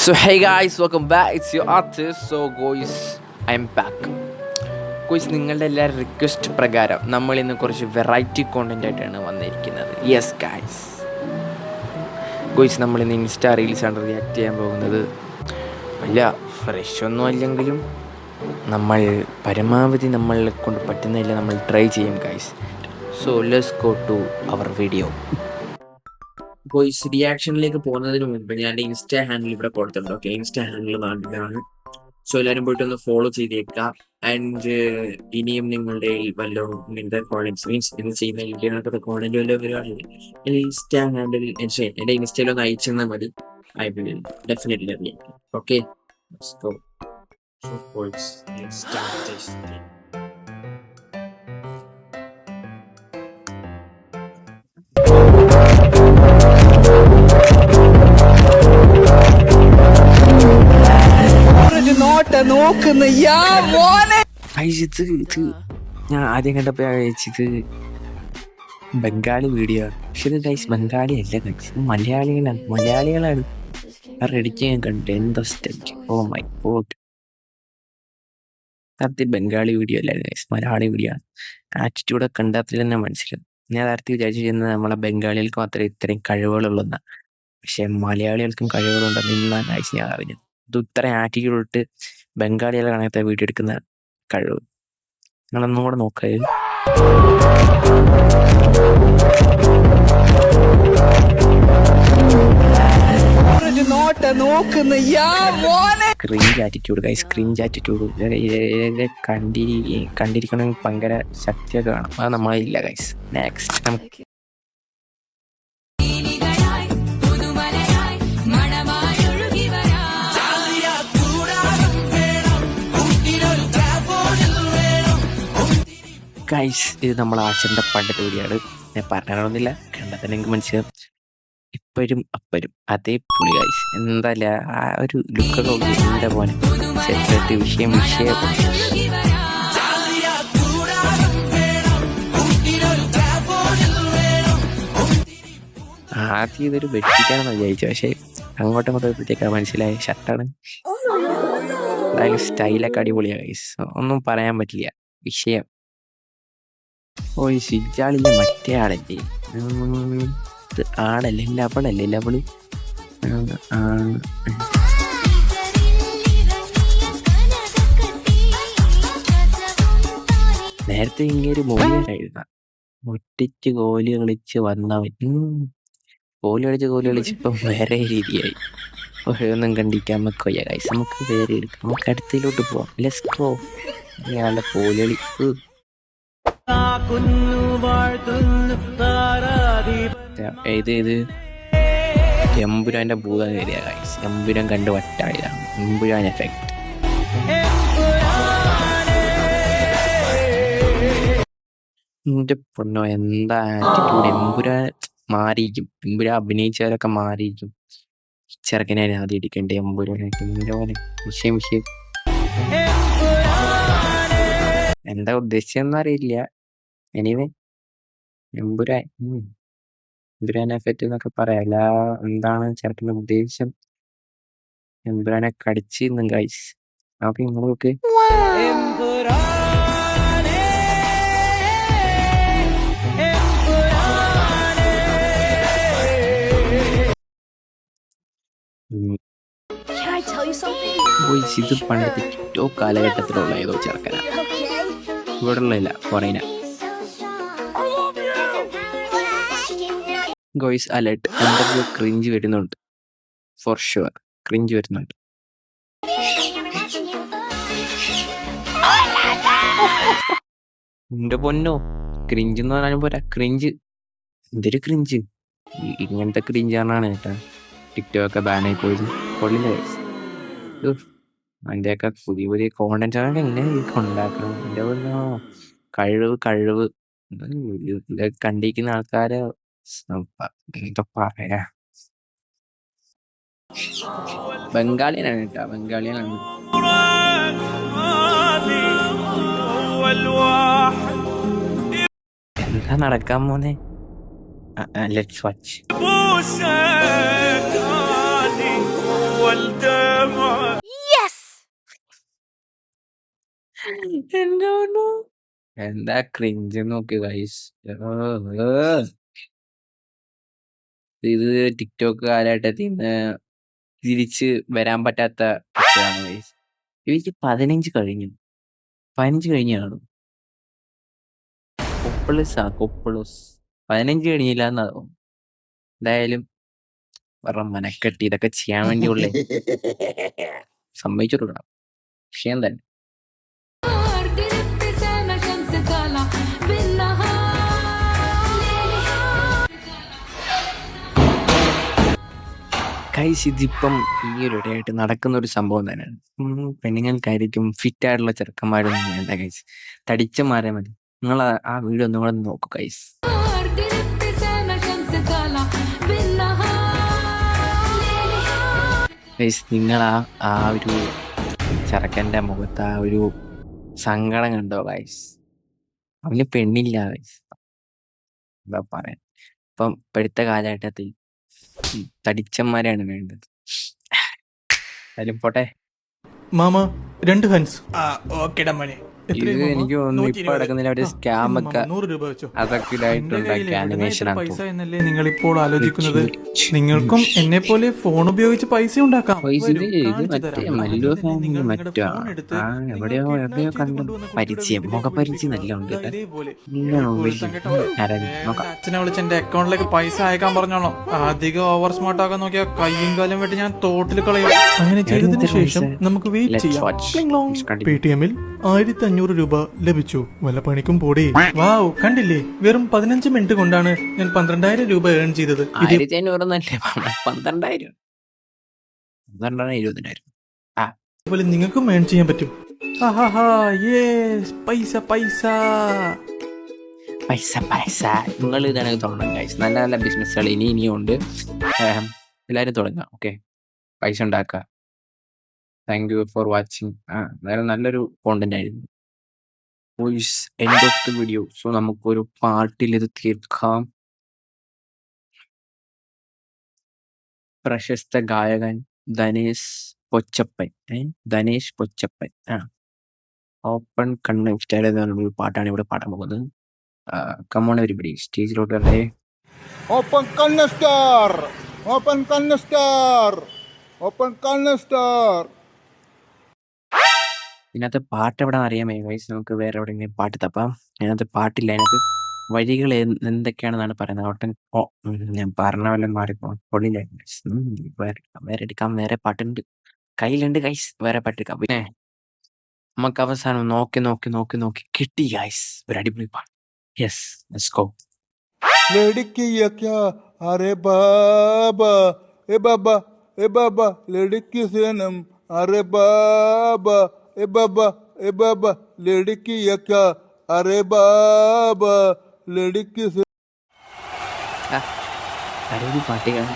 So hey guys, welcome back. It's your artist. So guys, I'm back. Guys, നിങ്ങളുടെ എല്ലാവരും request പ്രകാരം നമ്മൾ ഇന്ന് കുറച്ച് വെറൈറ്റി കോണ്ടന്റ് ആയിട്ടാണ് വന്നിരിക്കുന്നത്. യെസ് ഗൈസ്, ഗോയ്സ് നമ്മൾ ഇന്ന് ഇൻസ്റ്റാ റീൽസാണ് റിയാക്ട് ചെയ്യാൻ പോകുന്നത്. അല്ല, ഫ്രഷ് ഒന്നും അല്ലെങ്കിലും നമ്മൾ പരമാവധി നമ്മളെ കൊണ്ട് പറ്റുന്നില്ല, നമ്മൾ ട്രൈ ചെയ്യും guys. So let's go to our video. Guys, റിയാക്ഷനിലേക്ക് പോകുന്നതിന് മുമ്പ് ഞാൻ എൻ്റെ ഇൻസ്റ്റാ ഹാൻഡിൽ ഇവിടെ കൊടുത്തിട്ടുണ്ട്. ഓക്കെ, ഇൻസ്റ്റാ ഹാൻഡിൽ നാട്ടിലാണ്. സോ എല്ലാവരും പോയിട്ട് ഒന്ന് ഫോളോ ചെയ്തേക്കാം. ആൻഡ് ഇനിയും നിങ്ങളുടെ വല്ലതും ഇങ്ങനത്തെ കോളേജ് മീൻസ് ഇന്ന് ചെയ്യുന്ന വീഡിയോനകത്ത് കോളേജ് വല്ലതും വരുവാണെങ്കിൽ എൻ്റെ ഇൻസ്റ്റാ ഹാൻഡിൽ എൻ്റെ ഇൻസ്റ്റയിൽ ഒന്ന് അയച്ചെന്നാൽ മതി. I will definitely react. Okay, let's go. So guys, let's start this thing. ഞാൻ ആദ്യം കണ്ടപ്പോ ഇത് ബംഗാളി വീഡിയോ ആണ്. പക്ഷെ ഇത് ഗൈസ് ബംഗാളി അല്ല ഗൈസ്, മലയാളികളാണ്. റെഡിക്ക് ഞാൻ കണ്ടു. എന്തോ സ്റ്റെറ്റ്. ഓ മൈ ഗോഡ്, നേരത്തെ ബംഗാളി വീഡിയോ അല്ലായിരുന്നു ഗൈസ്, മലയാളി വീഡിയോ ആണ്. ആറ്റിറ്റ്യൂഡ് കണ്ടാത്തിൽ തന്നെ മനസ്സിലാവും. ഞാൻ നേരത്തെ വിചാരിച്ചു ചെയ്യുന്നത് നമ്മളെ ബംഗാളികൾക്ക് മാത്രമേ ഇത്രയും കഴിവുകളുള്ളതാണ്. പക്ഷെ മലയാളികൾക്കും കഴിവുകളുണ്ടെന്ന് ഇന്നാണ് ഗൈസ് ഞാൻ അറിഞ്ഞത്. ഇത് ഇത്രയും ആറ്റിറ്റ്യൂഡ് ഇട്ട് ബംഗാളികളെ കാണാത്ത വീഡിയോ എടുക്കുന്ന കഴിവ് നിങ്ങളൊന്നും കൂടെ നോക്കുക. Cringe attitude guys, cringe attitude. കണ്ടിരിക്കണമെങ്കിൽ ഭയങ്കര ശക്തിയൊക്കെ കാണും. അത് നമ്മളില്ല ഗൈസ്. നെക്സ്റ്റ് നമുക്ക് ഗൈസ്, ഇത് നമ്മൾ ആശന്റെ പണ്ടത്തെ വീഡിയോയാണ്. ഞാൻ പറഞ്ഞൊന്നുമില്ല, കണ്ടാൽ തന്നെ എനിക്ക് മനസ്സിലാവും. ഇപ്പഴും അപ്പരും അതേ പുളി ഗൈസ്. എന്താല്ല ആ ഒരു ലുക്കൊക്കെ എന്താ പോലെ സെറ്റ് വിഷയം ആദ്യം ഇതൊരു ബെഡ്ഷീറ്റാണെന്ന് വിചാരിച്ചു. പക്ഷെ അങ്ങോട്ടും പോയപ്പോഴത്തേക്കാണ് മനസ്സിലായ ഷർട്ടാണ്. എന്തായാലും സ്റ്റൈലൊക്കെ അടിപൊളിയാണ് ഗൈസ്, ഒന്നും പറയാൻ പറ്റില്ല. വിഷയം ഓ സിജാളില്ലേ, മറ്റേ ആളല്ലേ, ഇത് ആളല്ലേ, ലവളല്ലേ, ലവള്. നേരത്തെ ഇങ്ങനെ മോലിയായിരുന്നു. ഒട്ടിച്ച് കോലി കളിച്ച് വന്നവൻ കോലി കളിച്ച് ഇപ്പം വേറെ രീതിയായി. ഒന്നും കണ്ടിക്കാൻ നമുക്ക് വയ്യ ഗൈസ്, നമുക്ക് വേറെ എടുക്കാം. നമുക്ക് അടുത്തതിലോട്ട് പോവാം. Let's go. ഇയാളുടെ കോലി ഇത് എമ്പുരാന്റെ ഭൂതം കയറിയ ഗൈസ്. എമ്പുരാൻ കണ്ട് വട്ടായതാണ് എമ്പുരാൻ എഫക്ട്. എന്റെ പൊന്നോ, എന്താ ആറ്റിറ്റ്യൂഡ്. എമ്പുരാൻ മാറിയിരിക്കും, എമ്പുരാൻ അഭിനയിച്ചവരൊക്കെ മാറിയിരിക്കും. ചെറുക്കനെ ആദ്യം ഇടിക്കണ്ടേ എമ്പുരാനായിട്ട്. എന്റെ പോലെ വിഷയം എന്താ ഉദ്ദേശിച്ചെന്ന് അറിയില്ല. എനിവേ, എമ്പുരാൻ എഫക്റ്റ് എന്നൊക്കെ പറയാല്ല. എന്താണ് ചെറുക്കൻ്റെ ഉദ്ദേശം? എമ്പുരാനെ കടിച്ചിരുന്നു ഗൈസ്. അപ്പൊ നിങ്ങളൊക്കെ ഇത് പണ്ടത്തെ ടിക്ടോക്ക് കാലഘട്ടത്തിലുള്ള ഏതോ ചെറുക്കനാ. ഇവിടെ ഉള്ളതല്ല, ഫോറൈന. ഗോയ്സ് അലേർട്ട്, എന്തൊക്കെയോ ക്രിഞ്ച് വരുന്നുണ്ട്. ഫോർ ഷുവർ ക്രിഞ്ച് വരുന്നുണ്ട്. എന്റെ പൊന്നോ, ക്രിഞ്ച് എന്ന് പറഞ്ഞാലും പോരാ, ക്രിഞ്ച്. എന്തൊരു ക്രിഞ്ച്. ഇങ്ങനത്തെ ക്രിഞ്ചാണ് കേട്ടാ ടിക്ടോക്ക് ബാനായി പോയത്. കൊള്ളില്ല ഗൈസ്. അതിൻ്റെയൊക്കെ പുതിയ കോണ്ടന്റ് ആണ് എങ്ങനെ ഉണ്ടാക്കണം. എൻ്റെ പൊന്നോ, കഴിവ് ഇതൊക്കെ കണ്ടിരിക്കുന്ന ആൾക്കാരെ എന്താ പറയാ. ബംഗാളിയാണ് കേട്ടാ, ബംഗാളിയാണ്. എന്താ നടക്കാൻ പോന്നെ? Let's watch. എന്താണ് എന്താ ക്രിഞ്ച് നോക്ക് ഗൈസ്. ഇത് ടിക്ടോക്ക് കാലഘട്ടത്തിൽ നിന്ന് തിരിച്ച് വരാൻ പറ്റാത്ത അവസ്ഥയാണ് ഗൈസ്. എനിക്ക് 15 കഴിഞ്ഞു. 15 കഴിഞ്ഞാണ്. കൊപ്പിളിസ് 15 കഴിഞ്ഞില്ല എന്നാകും. എന്തായാലും വെറും മനക്കെട്ടി ഇതൊക്കെ ചെയ്യാൻ വേണ്ടിയുള്ളേ സമ്മതിച്ചു കൊടുക്കണം. വിഷയം തന്നെ. ഗൈസ് ഇതിപ്പം ഈ ഒരു ഇടയായിട്ട് നടക്കുന്ന ഒരു സംഭവം തന്നെയാണ്. പെണ്ണുങ്ങൾക്കായിരിക്കും ഫിറ്റ് ആയിട്ടുള്ള ചെറുക്കന്മാരൊന്നും വേണ്ട ഗൈസ്, തടിച്ചമാരെ മതി. നിങ്ങൾ ആ വീഡിയോ ഒന്നും കൂടെ നോക്കൂ ഗൈസ്. ഗൈസ് നിങ്ങൾ ആ ഒരു ചെറുക്കൻ്റെ മുഖത്ത് ആ ഒരു സങ്കടം കണ്ടോ ഗൈസ്? അവന് പെണ്ണില്ല ഗൈസ്. എന്താ പറയാൻ, ഇപ്പം ഇപ്പോഴത്തെ കാലഘട്ടത്തിൽ തടിച്ചന്മാരാണ് വേണ്ടത്. അതിലും പോട്ടെ മാമ 2 ഹൻസ്. ഇത് എനിക്ക് തോന്നുന്നു ഇപ്പൊ നടക്കുന്നില്ല ഒരു സ്കാം ഒക്കെ 100 രൂപ വെച്ചോ. അതൊക്കെ ഇതായിട്ടുണ്ടാക്കിയ ആനിമേഷൻ ആണ് പൈസ എന്നല്ലേ നിങ്ങൾ ഇപ്പോൾ ആലോചിക്കുന്നത്? നിങ്ങൾക്കും എന്നെ പോലെ ഫോൺ ഉപയോഗിച്ച് പൈസ ഉണ്ടാക്കാം. മറ്റേ മല്ലു ഫാമിലി മറ്റോ എവിടെയോ കണ്ടു പരിചയം, മുഖപരിചയം നല്ല ഉണ്ട്. അച്ഛനെ വിളിച്ച് എന്റെ അക്കൗണ്ടിലേക്ക് പൈസ അയക്കാൻ പറഞ്ഞോളാം. അധികം ഓവർ സ്മാർട്ട് ആക്കാൻ നോക്കിയാൽ കയ്യും കാലം വെട്ടി ഞാൻ തോട്ടിൽ കളയും. അങ്ങനെ ചെയ്തതിനു ശേഷം നമുക്ക് വെയിറ്റ് ചെയ്യാം. പേടിഎമ്മിൽ 1500 രൂപ ലഭിച്ചു. വല്ല പണിക്കും പോടി. വാവ്, കണ്ടില്ലേ, വെറും 15 മിനിറ്റ് കൊണ്ടാണ് ഞാൻ 12000 രൂപ ഏൺ ചെയ്തത്. 20,000 അതുപോലെ നിങ്ങൾക്കും ഏൺ ചെയ്യാൻ പറ്റും. പൈസ പൈസ പൈസ പൈസ. നിങ്ങൾ ഇതാണ് തുടങ്ങണം ഗൈസ്. നല്ല നല്ല ബിസിനസ്സുകൾ ഇനിയും ഉണ്ട്. എല്ലാവരും തുടങ്ങാം. ഓക്കെ, പൈസ ഉണ്ടാക്കുക. Thank you for watching. അതായത് നല്ലൊരു കോണ്ടന്റ് ആയിരുന്നു. End of the video. So നമുക്കൊരു പാട്ടിൽ ഇത് തീർക്കാം. പ്രശസ്ത ഗായകൻ ധനേഷ് പൊച്ചപ്പൻ ഓപ്പൺ കണ്ണ് ഒരു പാട്ടാണ് ഇവിടെ പാടാൻ പോകുന്നത്. കമോൺ എവരിബഡി, സ്റ്റേജിലോട്ട് വരട്ടെ. ഓപ്പൺ കണ്ണ് സ്റ്റാർ, ഓപ്പൺ കണ്ണ് സ്റ്റാർ, ഓപ്പൺ കണ്ണ് സ്റ്റാർ. ഇതിനകത്ത് പാട്ട് എവിടെ അറിയാമേ വയസ്സ്? നമുക്ക് വേറെ എവിടെയെങ്കിലും പാട്ട് തപ്പാം. അതിനകത്ത് പാട്ടില്ല. അതിനകത്ത് വരികൾ എന്തൊക്കെയാണെന്നാണ് പറയുന്നത്. ഒട്ടൻ ഞാൻ പറഞ്ഞ വല്ലതും മാറിപ്പോ പൊള്ളില്ല. വേറെ എടുക്കാം. വേറെ പാട്ടുണ്ട് കയ്യിലുണ്ട് ഗൈസ്. വേറെ പാട്ടെടുക്കാം. പിന്നെ നമുക്ക് അവസാനം നോക്കി കിട്ടി ഗൈസ് ഒരു അടിപൊളി പാട്ട്. Yes, let's go. ലड़किया क्या अरे बाबा ए बाबा ए बाबा लड़की से नम अरे बाबा ए बाबा ए बाबा लड़किया क्या अरे बाबा लड़की से. അടിപൊളി പാട്ട് ഗൈസ്.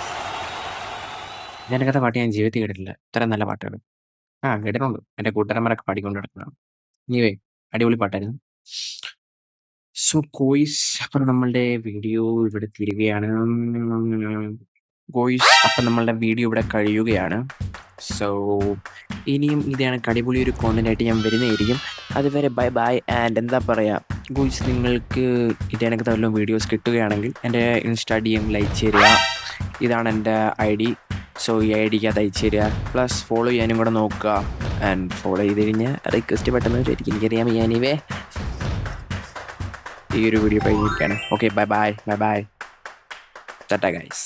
ഇതിനകത്തെ പാട്ട് ഞാൻ ജീവിതത്തിൽ കേട്ടിട്ടില്ല. ഇത്ര നല്ല പാട്ടുകൾ കേട്ടിട്ടുണ്ട്. എൻ്റെ കൂട്ടുകാരന്മാരൊക്കെ പാടിക്കൊണ്ട് നടക്കുന്നതാണ്. നീവേ അടിപൊളി പാട്ടായിരുന്നു. സോ ഗോയ്സ്, അപ്പം നമ്മളുടെ വീഡിയോ ഇവിടെ തീരുകയാണ്. ഇവിടെ കഴിയുകയാണ്. സോ ഇനിയും ഇതാണ് അടിപൊളി ഒരു കോണ്ടന്റ് ആയിട്ട് ഞാൻ വരുന്നതായിരിക്കും. അതുവരെ ബൈ ബൈ. ആൻഡ് എന്താ പറയുക ഗോയ്സ്, നിങ്ങൾക്ക് ഇതേണക്കത്തെ വല്ലതും വീഡിയോസ് കിട്ടുകയാണെങ്കിൽ എൻ്റെ ഇൻസ്റ്റാ DM ലൈക്ക് ചെയ്യുക. ഇതാണ് എൻ്റെ ID. സോ ഈ IDക്ക് അത് അയച്ചു തരിക. പ്ലസ് ഫോളോ ചെയ്യാനും കൂടെ നോക്കുക. ആൻഡ് ഫോളോ ചെയ്ത് കഴിഞ്ഞാൽ റിക്വസ്റ്റ് പെട്ടെന്ന് വരും. എനിക്കറിയാം. ഞാനിവേ ഈ ഒരു വീഡിയോ കഴിഞ്ഞിരിക്കുകയാണ്. Okay, bye bye. Tata guys.